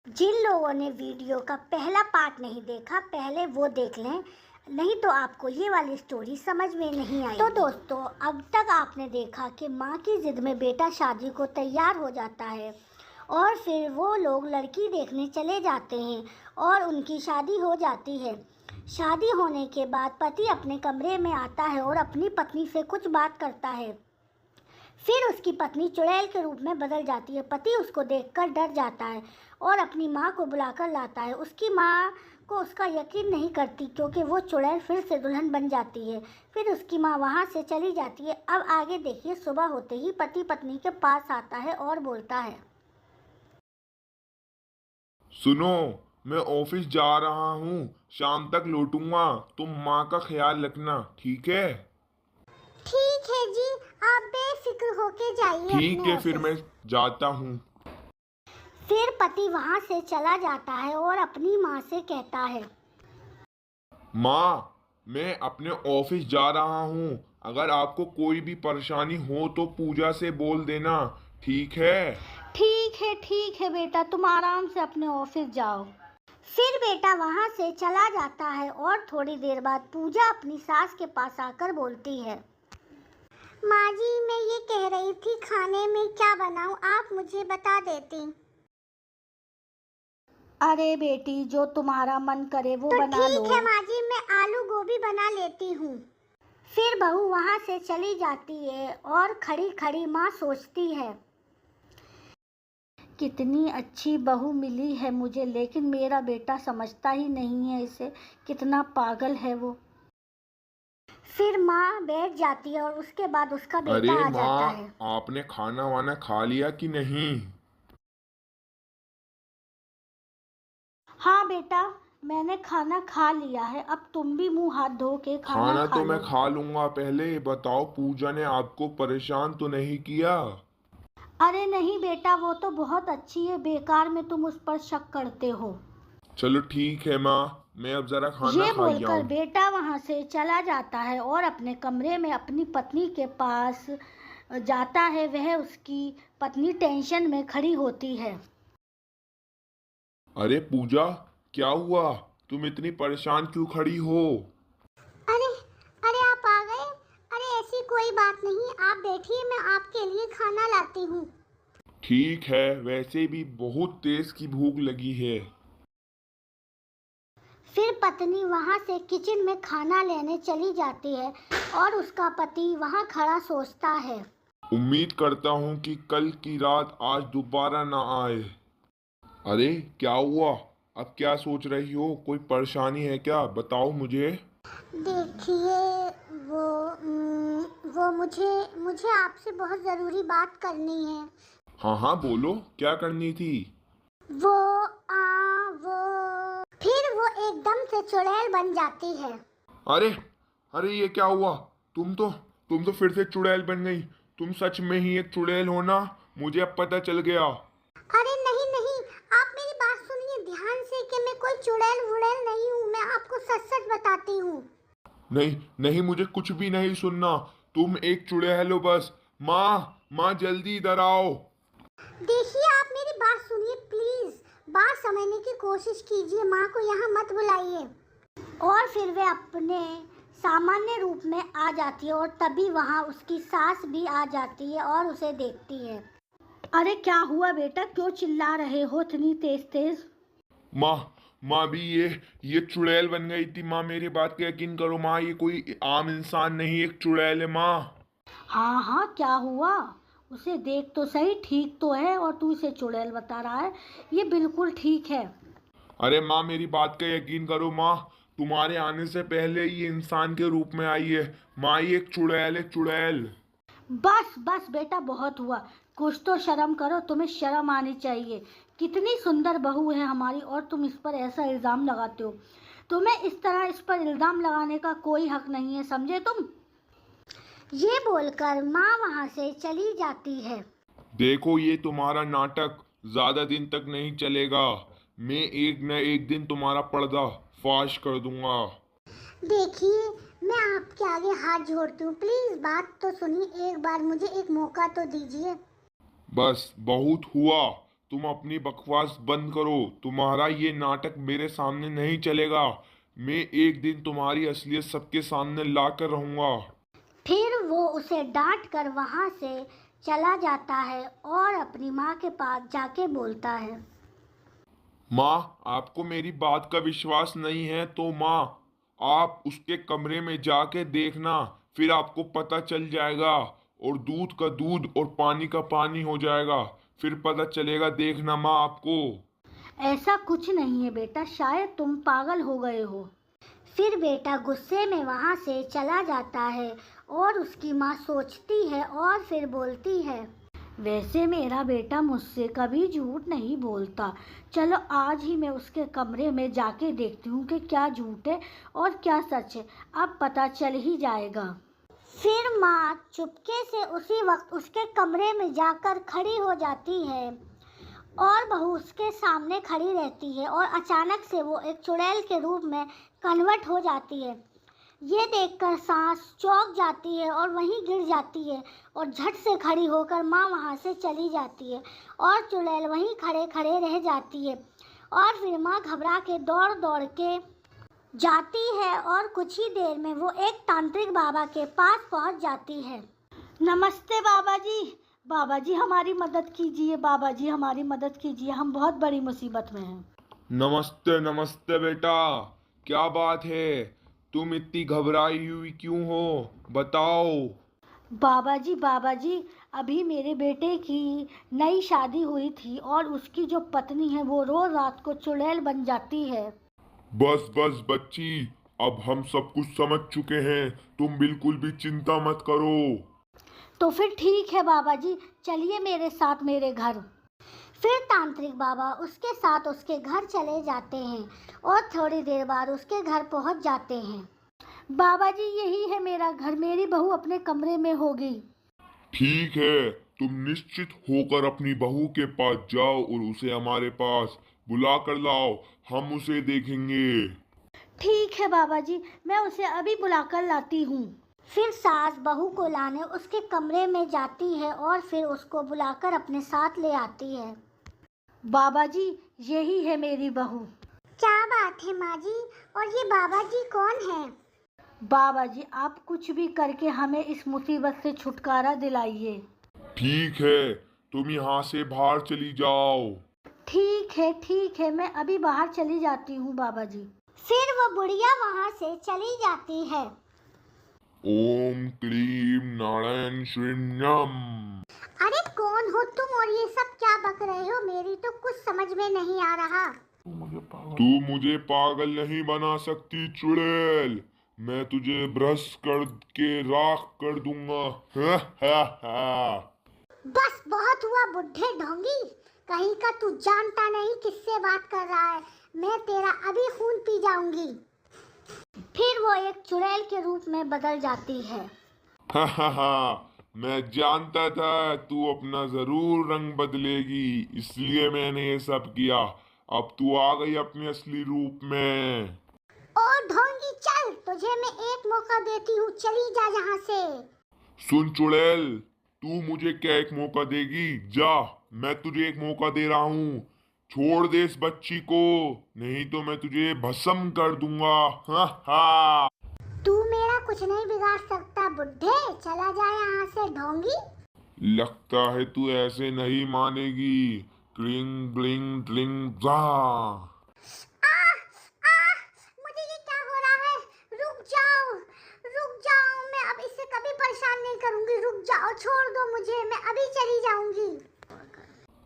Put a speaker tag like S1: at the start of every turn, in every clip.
S1: जिन लोगों ने वीडियो का पहला पार्ट नहीं देखा, पहले वो देख लें, नहीं तो आपको ये वाली स्टोरी समझ में नहीं आई। तो दोस्तों, अब तक आपने देखा कि माँ की जिद में बेटा शादी को तैयार हो जाता है और फिर वो लोग लड़की देखने चले जाते हैं और उनकी शादी हो जाती है। शादी होने के बाद पति अपने कमरे में आता है और अपनी पत्नी से कुछ बात करता है। फिर उसकी पत्नी चुड़ैल के रूप में बदल जाती है। पति उसको देखकर डर जाता है और अपनी माँ को बुलाकर लाता है। उसकी माँ को उसका यकीन नहीं करती क्योंकि वो चुड़ैल फिर से दुल्हन बन जाती है। फिर उसकी माँ वहाँ से चली जाती है। अब आगे देखिए, सुबह होते ही पति पत्नी के पास आता है और बोलता है,
S2: सुनो, मैं ऑफिस जा रहा हूँ, शाम तक लौटूंगा। तुम माँ का ख्याल रखना, ठीक है?
S1: ठीक है जी, आप बेफिक्र होके जाइए
S2: ठीक
S1: अपने
S2: है, फिर
S1: ऑफिस।
S2: मैं जाता हूँ।
S1: फिर पति वहाँ से चला जाता है और अपनी माँ से कहता है,
S2: माँ, मैं अपने ऑफिस जा रहा हूँ। अगर आपको कोई भी परेशानी हो तो पूजा से बोल देना, ठीक है?
S1: ठीक है बेटा, तुम आराम से अपने ऑफिस जाओ। फिर बेटा वहाँ से चला जाता है और थोड़ी देर बाद पूजा अपनी सास के पास आकर बोलती है, माँ जी, मैं ये कह रही थी खाने में क्या बनाऊं, आप मुझे बता देती।
S3: अरे बेटी, जो तुम्हारा मन करे वो
S1: तो
S3: बना लो।
S1: ठीक है माँ जी, मैं आलू गोभी बना लेती हूँ। फिर बहू वहाँ से चली जाती है और खड़ी खड़ी माँ सोचती है,
S3: कितनी अच्छी बहू मिली है मुझे, लेकिन मेरा बेटा समझता ही नहीं है इसे। कितना पागल है वो।
S1: फिर माँ बैठ जाती है और उसके बाद उसका बेटा
S2: अरे
S1: आ जाता
S2: माँ,
S1: है।
S2: आपने खाना वाना खा लिया कि नहीं?
S3: हाँ बेटा, मैंने खाना खा लिया है। अब तुम भी मुंह हाथ धो के खाना
S2: खाना
S3: खा
S2: तो मैं
S3: लो।
S2: खा लूंगा, पहले ये बताओ पूजा ने आपको परेशान तो नहीं किया?
S3: अरे नहीं बेटा, वो तो बहुत अच्छी है, बेकार में तुम उस पर शक करते हो।
S2: चलो ठीक है माँ, मैं अब जरा खाना
S3: ये
S2: खाई
S3: बोलकर
S2: आऊँ।
S3: बेटा वहां से चला जाता है और अपने कमरे में अपनी पत्नी के पास जाता है। वह उसकी पत्नी टेंशन में खड़ी होती है।
S2: अरे पूजा, क्या हुआ? तुम इतनी परेशान क्यों खड़ी हो?
S1: अरे अरे आप आ गए। अरे ऐसी कोई बात नहीं, आप बैठिए, मैं आपके लिए खाना लाती हूँ।
S2: ठीक है, वैसे भी बहुत तेज की भूख लगी है।
S1: फिर पत्नी वहां से किचन में खाना लेने चली जाती है और उसका पति वहां खड़ा सोचता है,
S2: उम्मीद करता हूँ कि कल की रात आज दोबारा ना आए। अरे क्या हुआ? अब क्या सोच रही हो? कोई परेशानी है क्या? बताओ मुझे।
S1: देखिए, वो वो मुझे मुझे आपसे बहुत ज़रूरी बात करनी है।
S2: हाँ हाँ बोलो, क्या करनी थी?
S1: वो वो फिर वो एकदम से चुड़ैल बन जाती है।
S2: अरे, अरे ये क्या हुआ? तुम तो फिर से चुड़ैल बन गई। तुम सच में ही एक चुड़ैल हो ना? मुझे अब पता चल गया।
S1: अरे नहीं नहीं, आप मेरी बात सुनिए ध्यान से कि मैं कोई चुड़ैल वुड़ैल नहीं हूँ, मैं आपको सच सच बताती हूँ।
S2: नहीं नहीं, मुझे कुछ भी नहीं सुनना। तुम एक चुड़ैल हो बस। माँ, माँ जल्दी इधर आओ।
S1: देखिए, आप मेरी बात सुनिए प्लीज, बात समझने की कोशिश कीजिए, माँ को यहाँ मत बुलाइए। और फिर वे अपने सामान्य रूप में आ जाती है और तभी वहाँ उसकी सास भी आ जाती है और उसे देखती है।
S3: अरे क्या हुआ बेटा, क्यों चिल्ला रहे हो इतनी तेज तेज?
S2: माँ, माँ भी ये चुड़ैल बन गई थी। माँ मेरी बात का यकीन करो माँ, ये कोई आम इंसान नहीं, एक चुड़ैल है माँ।
S3: हाँ हाँ, क्या हुआ? उसे देख तो सही, ठीक तो है और तू इसे चुड़ैल बता रहा है। ये बिल्कुल ठीक है।
S2: अरे माँ मेरी बात का यकीन करो माँ, तुम्हारे आने से पहले ये इंसान के रूप में आई है। माँ ये एक चुड़ैल है, चुड़ैल।
S3: बस बस बेटा, बहुत हुआ। कुछ तो शर्म करो, तुम्हें शर्म आनी चाहिए। कितनी सुंदर बहू है हमारी और तुम इस पर ऐसा इल्ज़ाम लगाते हो। तुम्हें इस तरह इस पर इल्ज़ाम लगाने का कोई हक नहीं है, समझे तुम?
S1: ये बोलकर माँ वहाँ से चली जाती है।
S2: देखो ये तुम्हारा नाटक ज्यादा दिन तक नहीं चलेगा। मैं एक न एक दिन तुम्हारा पर्दा फाश कर दूंगा।
S1: देखिए, मैं आपके आगे हाथ जोड़ती हूँ, प्लीज बात तो सुनिए, एक बार मुझे एक मौका तो दीजिए।
S2: बस बहुत हुआ, तुम अपनी बकवास बंद करो। तुम्हारा ये नाटक मेरे सामने नहीं चलेगा। मैं एक दिन तुम्हारी असलियत सबके सामने ला कर रहूंगा।
S1: फिर वो उसे डांट कर वहाँ से चला जाता है और अपनी माँ के पास जाके बोलता है।
S2: माँ, आपको मेरी बात का विश्वास नहीं है तो माँ, आप उसके कमरे में जाके देखना, फिर आपको पता चल जाएगा। और दूध का दूध और पानी का पानी हो जाएगा, फिर पता चलेगा, देखना माँ आपको।
S3: ऐसा कुछ नहीं है बेटा, शायद तुम पागल हो गए हो।
S1: फिर बेटा गुस्से में वहाँ से चला जाता है और उसकी माँ सोचती है और फिर बोलती है।
S3: वैसे मेरा बेटा मुझसे कभी झूठ नहीं बोलता। चलो आज ही मैं उसके कमरे में जाके देखती हूँ कि क्या झूठ है और क्या सच है। अब पता चल ही जाएगा।
S1: फिर माँ चुपके से उसी वक्त उसके कमरे में जाकर खड़ी हो जाती है और बहू उसके सामने खड़ी रहती है और अचानक से वो एक चुड़ैल के रूप में कन्वर्ट हो जाती है। ये देखकर सांस चौंक जाती है और वहीं गिर जाती है और झट से खड़ी होकर माँ वहाँ से चली जाती है और चुड़ैल वहीं खड़े खड़े रह जाती है। और फिर माँ घबरा के दौड़ दौड़ के जाती है और कुछ ही देर में वो एक तांत्रिक बाबा के पास पहुँच जाती है।
S3: नमस्ते बाबा जी। बाबा जी हमारी मदद कीजिए, बाबा जी हमारी मदद कीजिए, हम बहुत बड़ी मुसीबत में हैं।
S2: नमस्ते नमस्ते बेटा, क्या बात है? तुम इतनी घबराई हुई क्यों हो? बताओ।
S3: बाबा जी अभी मेरे बेटे की नई शादी हुई थी और उसकी जो पत्नी है वो रोज रात को चुड़ैल बन जाती है।
S2: बस बस बच्ची, अब हम सब कुछ समझ चुके हैं, तुम बिल्कुल भी चिंता मत करो।
S3: तो फिर ठीक है बाबा जी, चलिए मेरे साथ मेरे घर।
S1: फिर तांत्रिक बाबा उसके साथ उसके घर चले जाते हैं और थोड़ी देर बाद उसके घर पहुंच जाते हैं।
S3: बाबा जी यही है मेरा घर, मेरी बहू अपने कमरे में होगी।
S2: ठीक है, तुम निश्चित होकर अपनी बहू के पास जाओ और उसे हमारे पास बुला कर लाओ, हम उसे देखेंगे।
S3: ठीक है बाबा जी, मैं उसे अभी बुलाकर लाती हूँ।
S1: फिर सास बहू को लाने उसके कमरे में जाती है और फिर उसको बुलाकर अपने साथ ले आती है।
S3: बाबा जी यही है मेरी बहू।
S1: क्या बात है माँ जी, और ये बाबा जी कौन है?
S3: बाबा जी आप कुछ भी करके हमें इस मुसीबत से छुटकारा दिलाइए।
S2: ठीक है, तुम यहाँ से बाहर चली जाओ।
S3: ठीक है, मैं अभी बाहर चली जाती हूँ बाबा जी।
S1: फिर वो बुढ़िया वहाँ से चली जाती है।
S2: ओम क्लीम नारायण श्रीन्यम।
S1: अरे कौन हो तुम और ये सब क्या बक रहे हो? मेरी तो कुछ समझ में नहीं आ रहा।
S2: तू मुझे पागल नहीं बना सकती चुड़ैल, मैं तुझे भ्रष्ट कर के राख कर दूंगा।
S1: बस बहुत हुआ बुढ़े ढोंगी, कहीं का तू जानता नहीं किससे बात कर रहा है। मैं तेरा अभी खून पी जाऊंगी। फिर वो एक चुड़ैल के रूप में बदल जाती है।
S2: मैं जानता था तू अपना जरूर रंग बदलेगी, इसलिए मैंने ये सब किया। अब तू आ गई अपने असली रूप में।
S1: ओ ढोंगी चल, तुझे मैं एक मौका देती हूँ, चली जा यहाँ से।
S2: सुन चुड़ैल, तू मुझे क्या एक मौका देगी? जा, मैं तुझे एक मौका दे रहा हूँ, छोड़ दे इस बच्ची को, नहीं तो मैं तुझे भस्म कर दूंगा। हा हा।
S1: तू मेरा कुछ नहीं बिगाड़ सकता बुढ़े, चला जा यहाँ से ढोंगी।
S2: लगता है तू ऐसे नहीं मानेगी। क्लिंग ब्लिंग ड्लिंग जा।
S1: मुझे ये क्या हो रहा है? रुक जाओ, मैं अब इससे कभी परेशान नहीं करूंगी। रुक जाओ, छोड़ दो मुझे, मैं अभी चली जाऊंगी।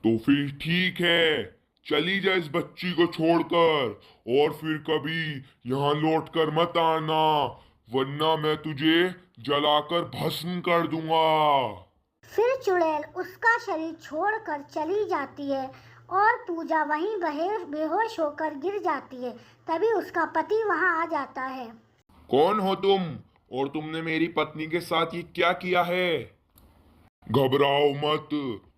S2: तो फिर ठीक है, चली जा इस बच्ची को छोड़कर, और फिर कभी यहाँ लौटकर मत आना, वरना मैं तुझे जलाकर भस्म कर दूंगा।
S1: फिर चुड़ैल उसका शरीर छोड़कर चली जाती है और पूजा वहीं बेहोश होकर गिर जाती है। तभी उसका पति वहां आ जाता है।
S2: कौन हो तुम, और तुमने मेरी पत्नी के साथ ये क्या किया है? घबराओ मत,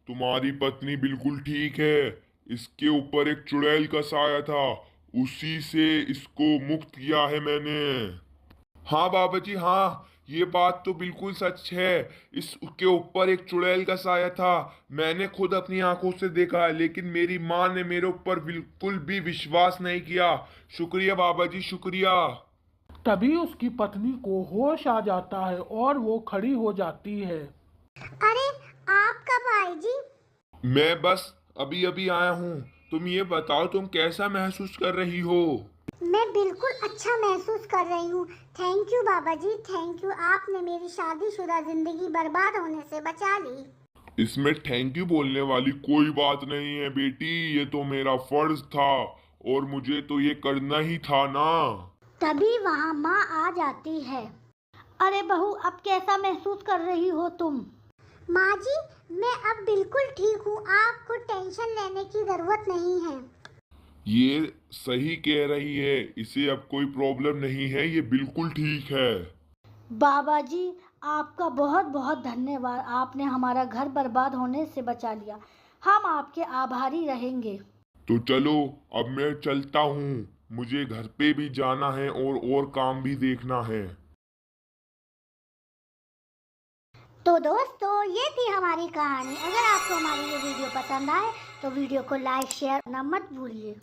S2: तुम्हारी पत्नी बिल्कुल ठीक है। इसके ऊपर एक चुड़ैल का साया था, उसी से इसको मुक्त किया है मैंने। हाँ बाबा जी हाँ, ये बात तो बिल्कुल सच है। इसके ऊपर एक चुड़ैल का साया था। मैंने खुद अपनी आंखों से देखा, लेकिन मेरी माँ ने मेरे ऊपर बिल्कुल भी विश्वास नहीं किया। शुक्रिया बाबा जी, शुक्रिया।
S4: तभी उसकी पत्नी को होश आ जाता है और वो खड़ी हो जाती है।
S1: अरे आप कब आए जी?
S2: मैं बस अभी अभी आया हूँ। तुम ये बताओ, तुम कैसा महसूस कर रही हो?
S1: मैं बिल्कुल अच्छा महसूस कर रही हूँ। थैंक यू बाबा जी, थैंक यू। आपने मेरी शादीशुदा जिंदगी बर्बाद होने से बचा ली।
S2: इसमें थैंक यू बोलने वाली कोई बात नहीं है बेटी। ये तो मेरा फर्ज था और मुझे तो ये करना ही था ना।
S1: तभी वहाँ माँ आ जाती है।
S3: अरे बहू, अब कैसा महसूस कर रही हो तुम?
S1: माँ जी, मैं अब बिल्कुल ठीक हूँ। आपको टेंशन लेने की जरूरत नहीं है।
S2: ये सही कह रही है, इसे अब कोई प्रॉब्लम नहीं है, ये बिल्कुल ठीक है।
S3: बाबा जी, आपका बहुत बहुत धन्यवाद। आपने हमारा घर बर्बाद होने से बचा लिया। हम आपके आभारी रहेंगे।
S2: तो चलो, अब मैं चलता हूँ। मुझे घर पे भी जाना है और काम भी देखना है।
S1: तो दोस्तों, ये थी हमारी कहानी। अगर आपको हमारी ये वीडियो पसंद आए तो वीडियो को लाइक शेयर करना मत भूलिए।